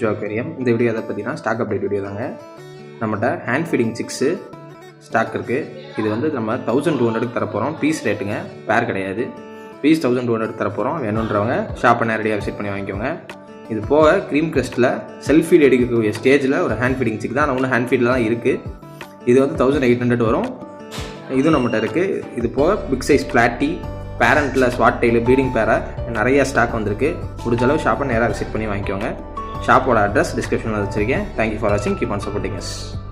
ஜோக்கரியம். இந்த வீடியோ எதை பற்றினா ஸ்டாக் அப்டேட் வீடியோ தாங்க. நம்மகிட்ட ஹேண்ட் ஃபீடிங் சிக்ஸு ஸ்டாக் இருக்குது. இது வந்து நம்ம 1200 தரப்போகிறோம். பீஸ் ரேட்டுங்க, பேர் கிடையாது. பீஸ் 1200 தரப்போகிறோம். வேணுன்றவங்க ஷாப்பை நேரடியாக விசிட் பண்ணி வாங்கிக்கோங்க. இது போக க்ரீம் கிரஸ்ட்டில் செல்ஃப் ஃபீட் எடுக்கக்கூடிய ஸ்டேஜில் ஒரு ஹேண்ட் ஃபீடிங் சிக் தான். ஒன்றும் ஹேண்ட் ஃபீடில் தான் இருக்குது. இது வந்து 1800 வரும். இதுவும் நம்மகிட்ட இருக்குது. இது போக பிக் சைஸ் பிளாட்டி, பேரண்ட்டில் ஸ்வாட் டெய்லு, ப்ரீடிங் பேரை நிறைய ஸ்டாக் வந்திருக்கு. முடிஞ்சளவு ஷாப்பை நேராக விசிட் பண்ணி வாங்கிக்கோங்க. ஷாப்போட அட்ரஸ் டிஸ்கிரிப்ஷனில் வச்சுருக்கேன். தேங்க்யூ ஃபார் வாட்சிங். Keep on supporting us.